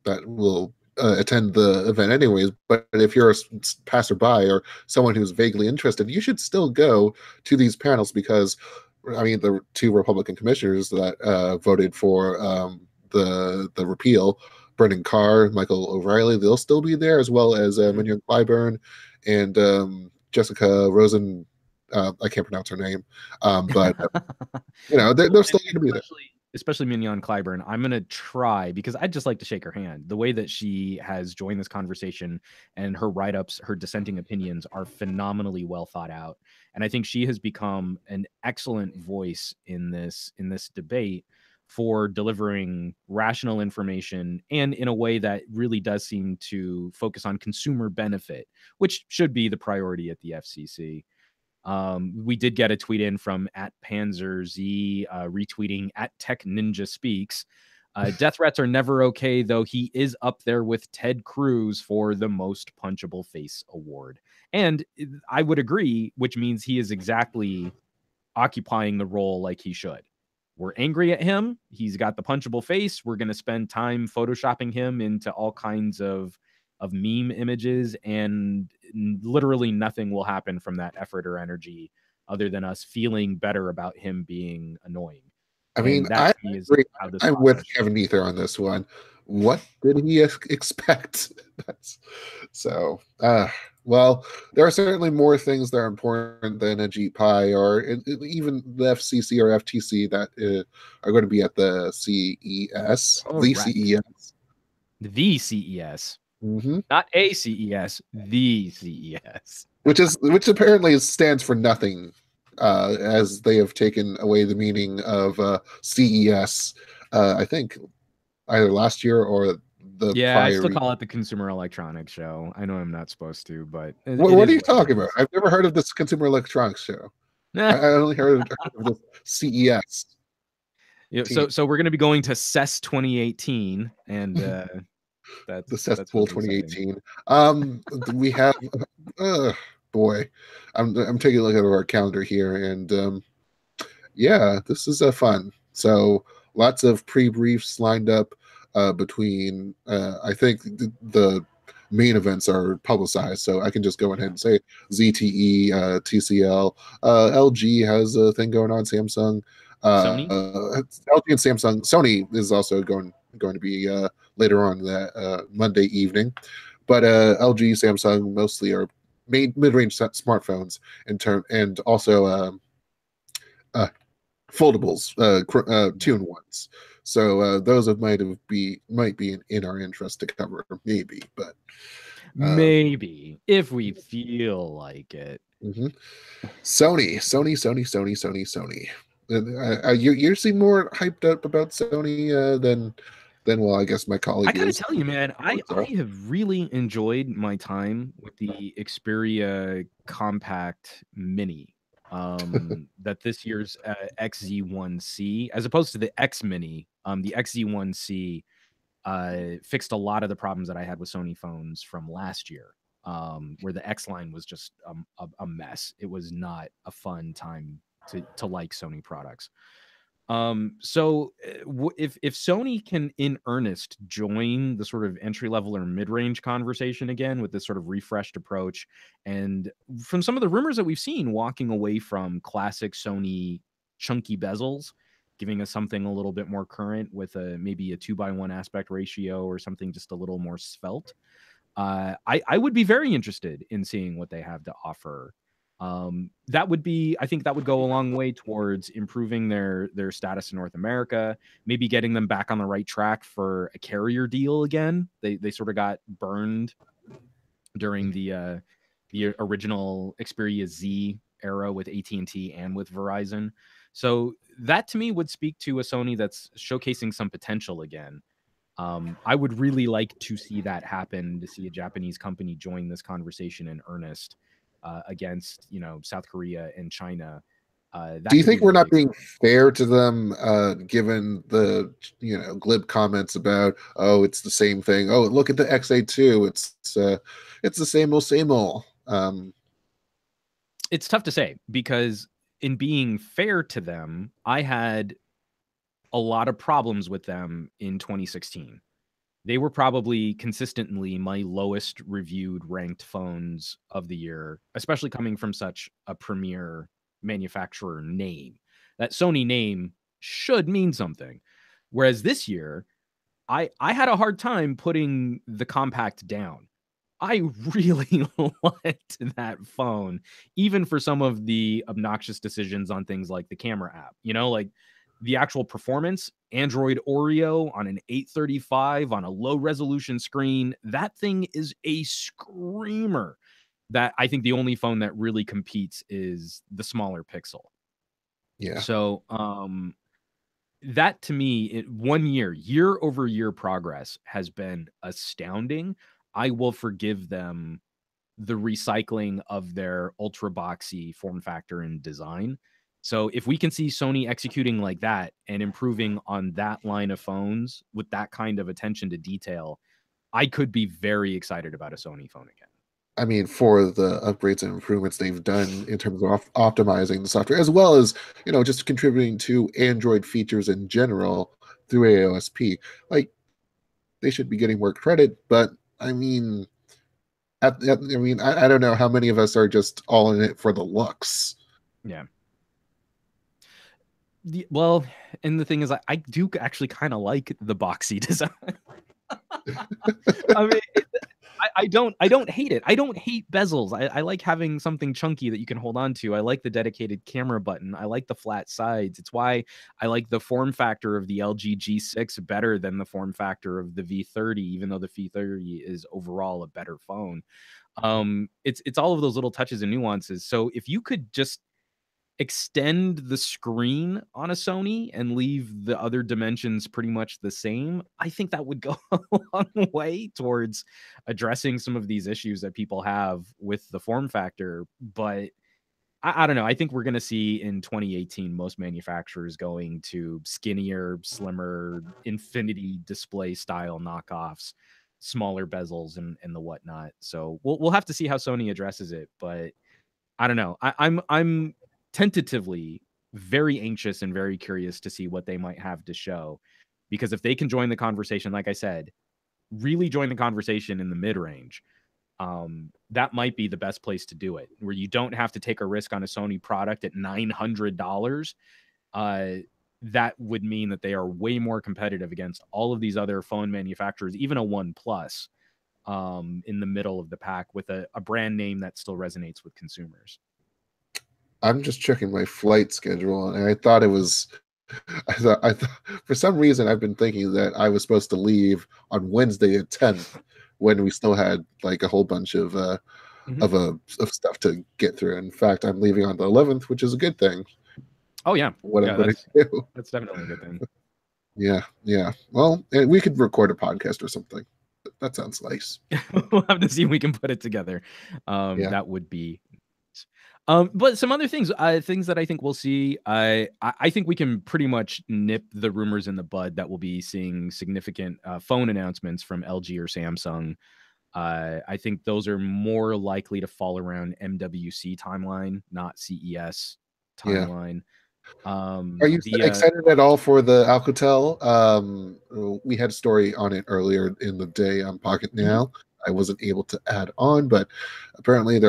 that will attend the event anyways, but if you're a passerby or someone who's vaguely interested, you should still go to these panels because the two Republican commissioners that voted for the repeal, Brendan Carr, Michael O'Reilly, they'll still be there, as well as Mignon Clyburn and Jessica Rosen. I can't pronounce her name, but they're still going to be there. Especially Mignon Clyburn, I'm going to try, because I'd just like to shake her hand. The way that she has joined this conversation and her write-ups, her dissenting opinions are phenomenally well thought out. And I think she has become an excellent voice in this debate for delivering rational information and in a way that really does seem to focus on consumer benefit, which should be the priority at the FCC. We did get a tweet in from @PanzerZ retweeting @TechNinjaSpeaks. Death threats are never okay, though he is up there with Ted Cruz for the most punchable face award. And I would agree, which means he is exactly occupying the role like he should. We're angry at him. He's got the punchable face. We're going to spend time photoshopping him into all kinds of meme images, and literally nothing will happen from that effort or energy other than us feeling better about him being annoying. I agree. I'm with Kevin Ether on this one. What did he expect? So Well, there are certainly more things that are important than a Jeep Pi or even the FCC or FTC that are going to be at the CES, the Correct. CES. The CES. Mm-hmm. Not a CES, the CES. Which apparently stands for nothing, as they have taken away the meaning of CES. I think either last year or the Yeah, I prior still year. call it the Consumer Electronics Show. I know I'm not supposed to, but it What is are you what it talking about? is. I've never heard of this Consumer Electronics Show. I only heard of the CES. Yeah, so we're going to be going to CES 2018, and The that's Cesspool really exciting. 2018. We have, uh, boy, I'm taking a look at our calendar here, and yeah, this is fun. So lots of pre-briefs lined up between. I think the main events are publicized, so I can just go ahead and say ZTE, TCL, LG has a thing going on. Samsung, Sony? LG and Samsung. Sony is also going to be later on that Monday evening, but LG, Samsung mostly are mid-range smartphones in term, and also uh, foldables, Yeah. 2-in-1s. So those might be in our interest to cover, maybe. But Maybe, if we feel like it. mhm. Sony. You seem more hyped up about Sony than well, I guess my I colleague gotta is. tell you, man, I So, have really enjoyed my time with the Xperia Compact Mini. That this year's XZ1C, as opposed to the X Mini, the XZ1C fixed a lot of the problems that I had with Sony phones from last year, where the X line was just a mess. It was not a fun time to like Sony products. So if Sony can in earnest join the sort of entry level or mid range conversation again with this sort of refreshed approach, and from some of the rumors that we've seen, walking away from classic Sony chunky bezels, giving us something a little bit more current with a maybe a 2:1 aspect ratio or something just a little more svelte. I would be very interested in seeing what they have to offer. That would be, I think that would go a long way towards improving their status in North America, maybe getting them back on the right track for a carrier deal again. They sort of got burned during the original Xperia Z era with AT&T and with Verizon. So that to me would speak to a Sony that's showcasing some potential again. I would really like to see that happen, to see a Japanese company join this conversation in earnest against, South Korea and China. do That you could be think we're really not being exciting. fair to them, given the glib comments about, oh, it's the same thing, oh, look at the XA2, it's the same old. It's tough to say because, in being fair to them, I had a lot of problems with them in 2016. They were probably consistently my lowest reviewed ranked phones of the year, especially coming from such a premier manufacturer name. That Sony name should mean something. Whereas this year, I had a hard time putting the compact down. I really liked that phone, even for some of the obnoxious decisions on things like the camera app. Like the actual performance, Android Oreo on an 835 on a low resolution screen, that thing is a screamer. That I think the only phone that really competes is the smaller Pixel. Yeah. So, that to me, 1 year, year-over-year progress has been astounding. I will forgive them the recycling of their ultra boxy form factor and design. So if we can see Sony executing like that and improving on that line of phones with that kind of attention to detail, I could be very excited about a Sony phone again. I mean, for the upgrades and improvements they've done in terms of optimizing the software, as well as just contributing to Android features in general through AOSP, like they should be getting more credit. But I mean, I don't know how many of us are just all in it for the looks. Yeah. Well, and the thing is, I do actually kind of like the boxy design. I mean, I don't hate it. I don't hate bezels. I like having something chunky that you can hold on to. I like the dedicated camera button. I like the flat sides. It's why I like the form factor of the LG G6 better than the form factor of the V30, even though the V30 is overall a better phone. It's all of those little touches and nuances. So if you could just extend the screen on a Sony and leave the other dimensions pretty much the same, I think that would go a long way towards addressing some of these issues that people have with the form factor. But I don't know. I think we're going to see in 2018 most manufacturers going to skinnier, slimmer, infinity display style knockoffs, smaller bezels, and the whatnot. So we'll have to see how Sony addresses it. But I don't know. I'm tentatively very anxious and very curious to see what they might have to show, because if they can join the conversation, like I said, really join the conversation in the mid range, that might be the best place to do it, where you don't have to take a risk on a Sony product at $900. That would mean that they are way more competitive against all of these other phone manufacturers, even a OnePlus, in the middle of the pack with a brand name that still resonates with consumers. I'm just checking my flight schedule, and I thought it was. I thought for some reason I've been thinking that I was supposed to leave on Wednesday at 10th, when we still had like a whole bunch of stuff to get through. In fact, I'm leaving on the 11th, which is a good thing. Oh yeah, what yeah, I'm going to do. That's definitely a good thing. Yeah. Well, we could record a podcast or something. That sounds nice. We'll have to see if we can put it together. That would be. But some other things that I think we'll see. I think we can pretty much nip the rumors in the bud that we'll be seeing significant phone announcements from LG or Samsung. I think those are more likely to fall around MWC timeline, not CES timeline. Are you excited at all for the Alcatel? We had a story on it earlier in the day on Pocketnow. I wasn't able to add on, but apparently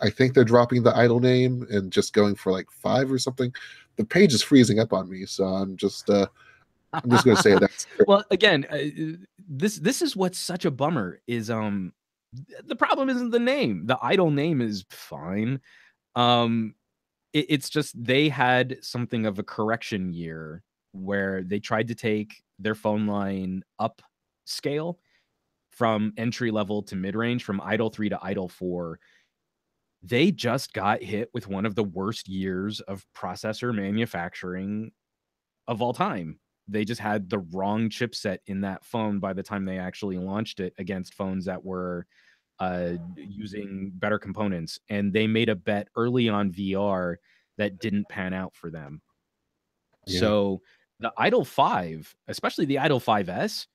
I think they're dropping the idle name and just going for like 5 or something. The page is freezing up on me, so I'm just going to say that's well. Again, this is what's such a bummer is the problem isn't the name. The idle name is fine. It's just they had something of a correction year where they tried to take their phone line up scale from entry level to mid range, from idle 3 to idle 4. They just got hit with one of the worst years of processor manufacturing of all time. They just had the wrong chipset in that phone by the time they actually launched it against phones that were using better components. And they made a bet early on VR that didn't pan out for them. So the Idle 5, especially the Idle 5S,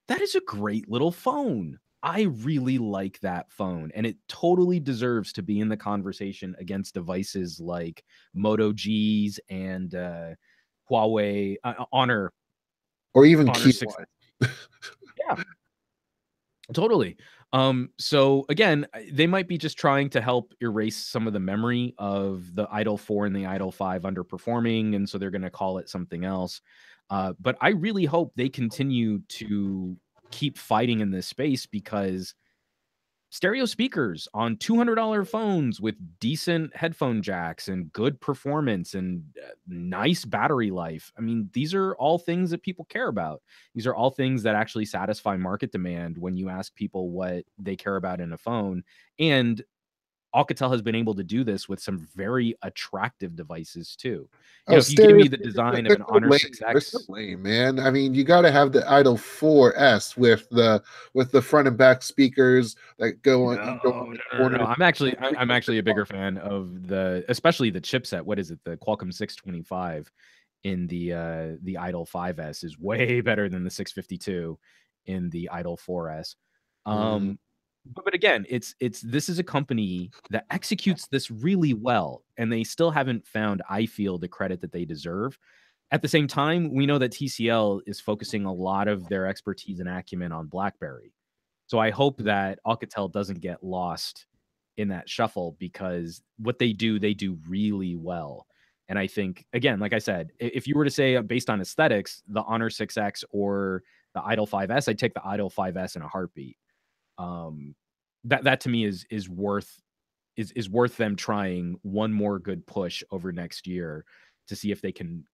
that is a great little phone. I really like that phone, and it totally deserves to be in the conversation against devices like Moto Gs and Huawei Honor, or even Honor 6. Yeah, totally. So again, they might be just trying to help erase some of the memory of the Idle 4 and the Idle 5 underperforming, and so they're going to call it something else. But I really hope they continue to keep fighting in this space, because stereo speakers on $200 phones with decent headphone jacks and good performance and nice battery life. I mean, these are all things that people care about. These are all things that actually satisfy market demand when you ask people what they care about in a phone. And Alcatel has been able to do this with some very attractive devices too. If you give me the design of an Honor 6X, they're so lame, man. I mean, you got to have the Idle 4S with the front and back speakers that go on. No. I'm actually a bigger fan of especially the chipset. What is it? The Qualcomm 625 in the Idle 5S is way better than the 652 in the Idle 4S. But again, this is a company that executes this really well, and they still haven't found, I feel, the credit that they deserve. At the same time, we know that TCL is focusing a lot of their expertise and acumen on BlackBerry. So I hope that Alcatel doesn't get lost in that shuffle, because what they do really well. And I think, again, like I said, if you were to say based on aesthetics, the Honor 6X or the Idle 5S, I'd take the Idle 5S in a heartbeat. that to me is worth them trying one more good push over next year to see if they can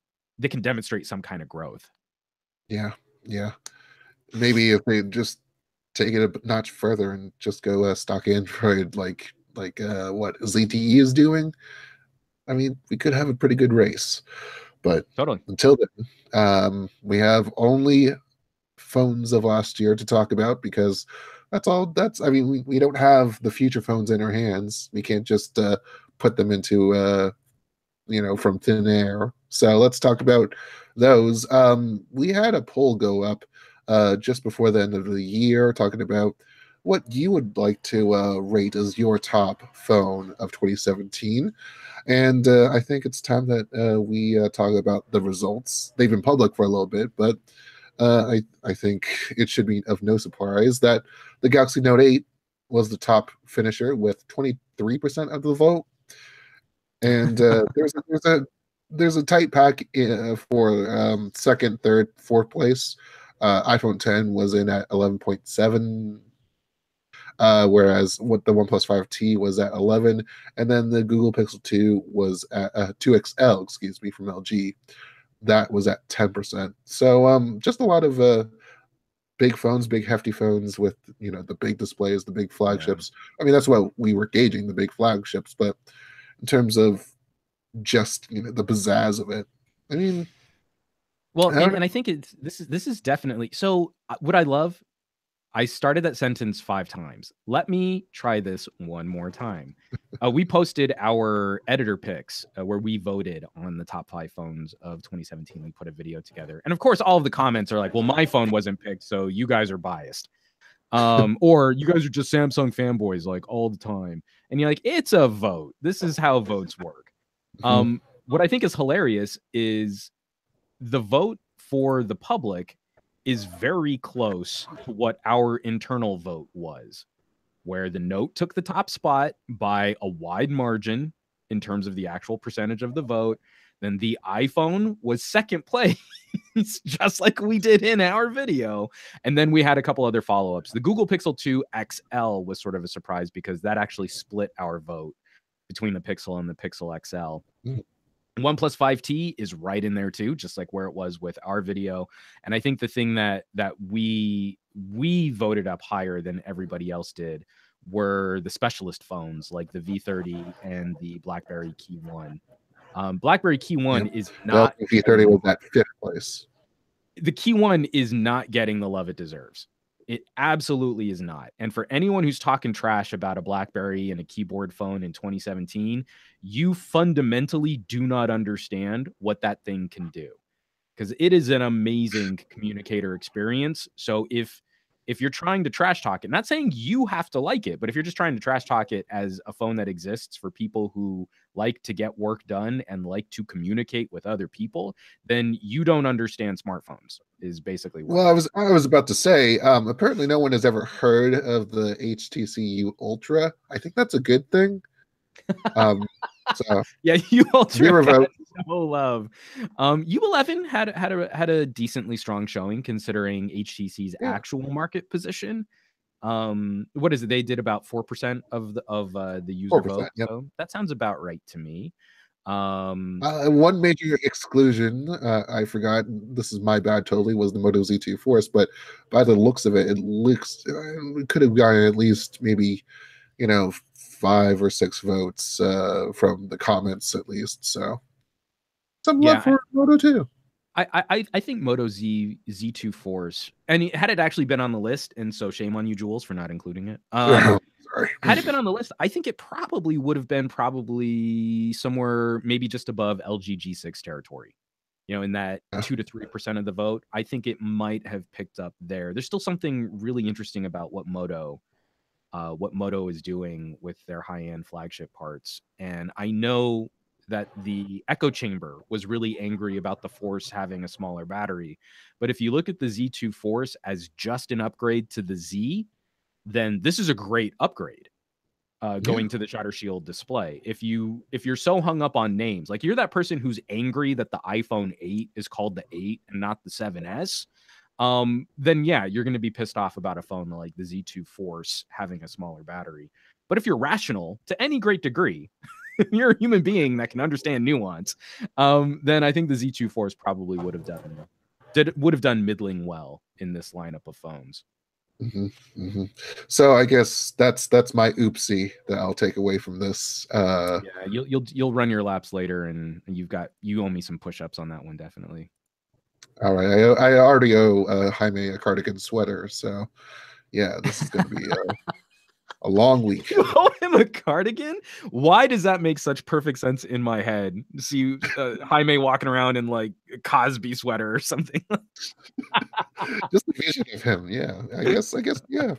demonstrate some kind of growth. Yeah, yeah. Maybe if they just take it a notch further and just go stock Android like what ZTE is doing, I mean, we could have a pretty good race. But Totally. until then, we have only phones of last year to talk about because that's all. I mean, we don't have the future phones in our hands. We can't just put them into from thin air. So let's talk about those. We had a poll go up just before the end of the year talking about what you would like to rate as your top phone of 2017. And I think it's time that we talk about the results. They've been public for a little bit, but I think it should be of no surprise that the Galaxy Note 8 was the top finisher with 23% of the vote. And there's a tight pack for second, third, fourth place. iPhone 10 was in at 11.7, whereas what the OnePlus 5T was at 11, and then the Google Pixel 2 was at 2XL, excuse me, from LG. That was at 10%. So just a lot of big phones, big hefty phones with the big displays, the big flagships. Yeah. I mean, that's what we were gauging, the big flagships, but in terms of just the pizzazz of it, I mean, well, and I think this is definitely so. What I love, I started that sentence 5 times. Let me try this one more time. We posted our editor picks where we voted on the top 5 phones of 2017. We put a video together, and of course, all of the comments are like, "Well, my phone wasn't picked, so you guys are biased." Or you guys are just Samsung fanboys like all the time. And you're like, it's a vote. This is how votes work. What I think is hilarious is the vote for the public is very close to what our internal vote was, where the Note took the top spot by a wide margin in terms of the actual percentage of the vote. Then the iPhone was second place, just like we did in our video. And then we had a couple other follow-ups. The Google Pixel 2 XL was sort of a surprise because that actually split our vote between the Pixel and the Pixel XL. OnePlus 5T is right in there too, just like where it was with our video. And I think the thing that we voted up higher than everybody else did were the specialist phones like the V30 and the BlackBerry Key 1. BlackBerry Key 1 is not. The V30 was at 5th place. The Key 1 is not getting the love it deserves. It absolutely is not. And for anyone who's talking trash about a BlackBerry and a keyboard phone in 2017, you fundamentally do not understand what that thing can do, because it is an amazing communicator experience. So if you're trying to trash talk it, not saying you have to like it, but if you're just trying to trash talk it as a phone that exists for people who like to get work done and like to communicate with other people, then you don't understand smartphones, is basically what. Well, I was about to say, apparently no one has ever heard of the HTC Ultra. I think that's a good thing. So yeah, U Ultra got no love. U11 had a decently strong showing considering HTC's actual market position. What is it? They did about 4% of the user vote. Yep. So that sounds about right to me. One major exclusion, I forgot, this is my bad totally, was the Moto Z2 Force, but by the looks of it, it could have gotten at least maybe 5 or 6 votes from the comments at least. So some love for Moto 2. I think Moto Z2 Force, and had it actually been on the list, and so shame on you, Jules, for not incling it. Sorry. Had it been on the list, I think it probably would have been somewhere maybe just above LG G6 territory. In that 2 to 3% of the vote. I think it might have picked up there. There's still something really interesting about what Moto is doing with their high-end flagship parts. And I know that the echo chamber was really angry about the Force having a smaller battery. But if you look at the Z2 Force as just an upgrade to the Z, then this is a great upgrade going to the Shatter Shield display. If you're so hung up on names, like you're that person who's angry that the iPhone 8 is called the 8 and not the 7S, then yeah, you're going to be pissed off about a phone like the Z2 Force having a smaller battery. But if you're rational to any great degree, you're a human being that can understand nuance, then I think the Z2 Force probably would have done middling well in this lineup of phones. So I guess that's my oopsie that I'll take away from this. Yeah, you'll run your laps later, and you owe me some push-ups on that one, definitely. All right, I already owe Jaime a cardigan sweater, so yeah, this is going to be a long week. You owe him a cardigan? Why does that make such perfect sense in my head? See Jaime walking around in like a Cosby sweater or something. Just a vision of him. Yeah, I guess. Yeah.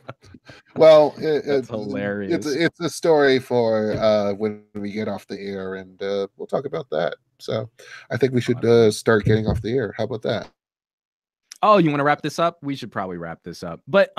Well, that's hilarious. It's a story for when we get off the air, and we'll talk about that. So I think we should start getting off the air. How about that? Oh, you want to wrap this up? We should probably wrap this up. But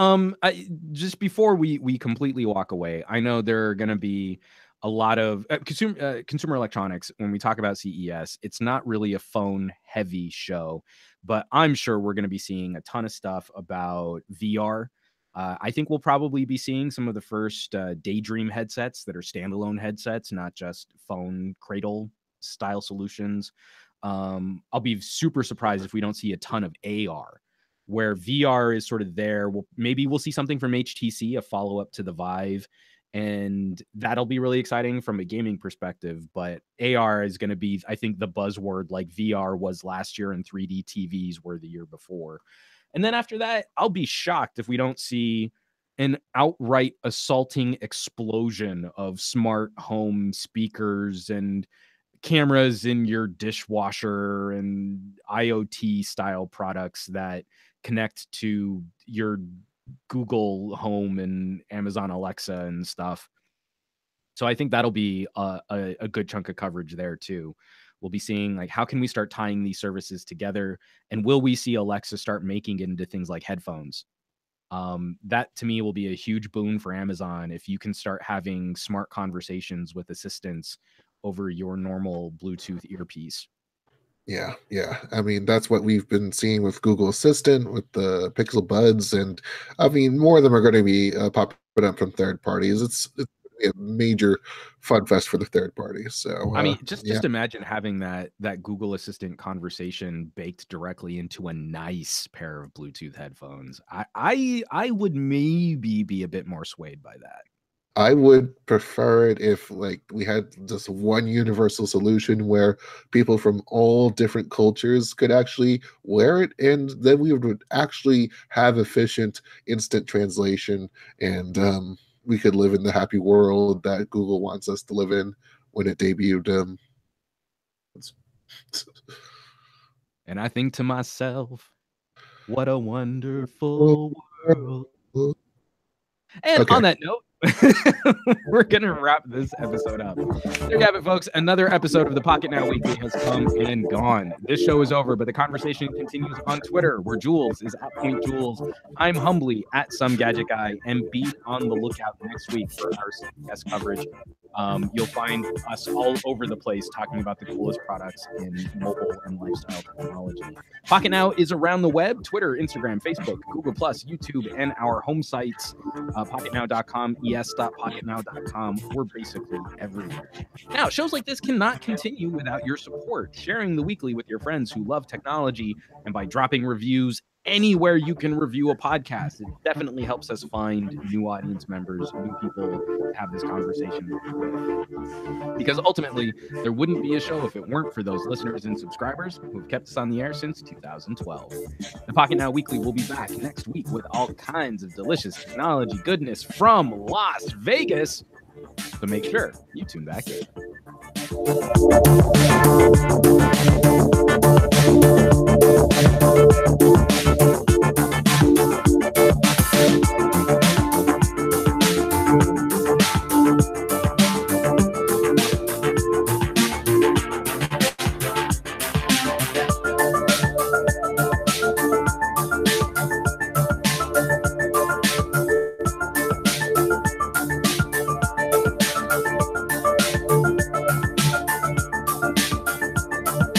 just before we completely walk away, I know there are going to be a lot of consumer electronics. When we talk about CES, it's not really a phone-heavy show, but I'm sure we're going to be seeing a ton of stuff about VR. I think we'll probably be seeing some of the first Daydream headsets that are standalone headsets, not just phone cradle style solutions. I'll be super surprised if we don't see a ton of AR, where VR is sort of there. Maybe we'll see something from HTC, a follow-up to the Vive, and that'll be really exciting from a gaming perspective. But AR is going to be, I think, the buzzword like VR was last year and 3D TVs were the year before. And then after that, I'll be shocked if we don't see an outright assaulting explosion of smart home speakers and cameras in your dishwasher and IoT style products that connect to your Google Home and Amazon Alexa and stuff. So I think that'll be a good chunk of coverage there too. We'll be seeing like, how can we start tying these services together? And will we see Alexa start making it into things like headphones? That to me will be a huge boon for Amazon if you can start having smart conversations with assistants over your normal Bluetooth earpiece. Yeah. I mean, that's what we've been seeing with Google Assistant, with the Pixel Buds, and I mean, more of them are going to be popping up from third parties. It's a major fun fest for the third party. So I mean, just imagine having that Google Assistant conversation baked directly into a nice pair of Bluetooth headphones. I would maybe be a bit more swayed by that. I would prefer it if like we had just one universal solution where people from all different cultures could actually wear it, and then we would actually have efficient instant translation, and we could live in the happy world that Google wants us to live in when it debuted. And I think to myself, what a wonderful world. And on that note, we're gonna wrap this episode up. There you have it, folks. Another episode of the Pocketnow Weekly has come and gone. This show is over, but the conversation continues on Twitter, where Jules is at Point Jules. I'm humbly at Some Gadget Guy, and be on the lookout next week for our CES coverage. You'll find us all over the place talking about the coolest products in mobile and lifestyle technology. Pocketnow is around the web: Twitter, Instagram, Facebook, Google+, YouTube, and our home sites, pocketnow.com, es.pocketnow.com. We're basically everywhere. Now, shows like this cannot continue without your support. Sharing the weekly with your friends who love technology, and by dropping reviews anywhere you can review a podcast. It definitely helps us find new audience members, new people to have this conversation with. Because ultimately, there wouldn't be a show if it weren't for those listeners and subscribers who have kept us on the air since 2012. The Pocketnow Weekly will be back next week with all kinds of delicious technology goodness from Las Vegas. So make sure you tune back in.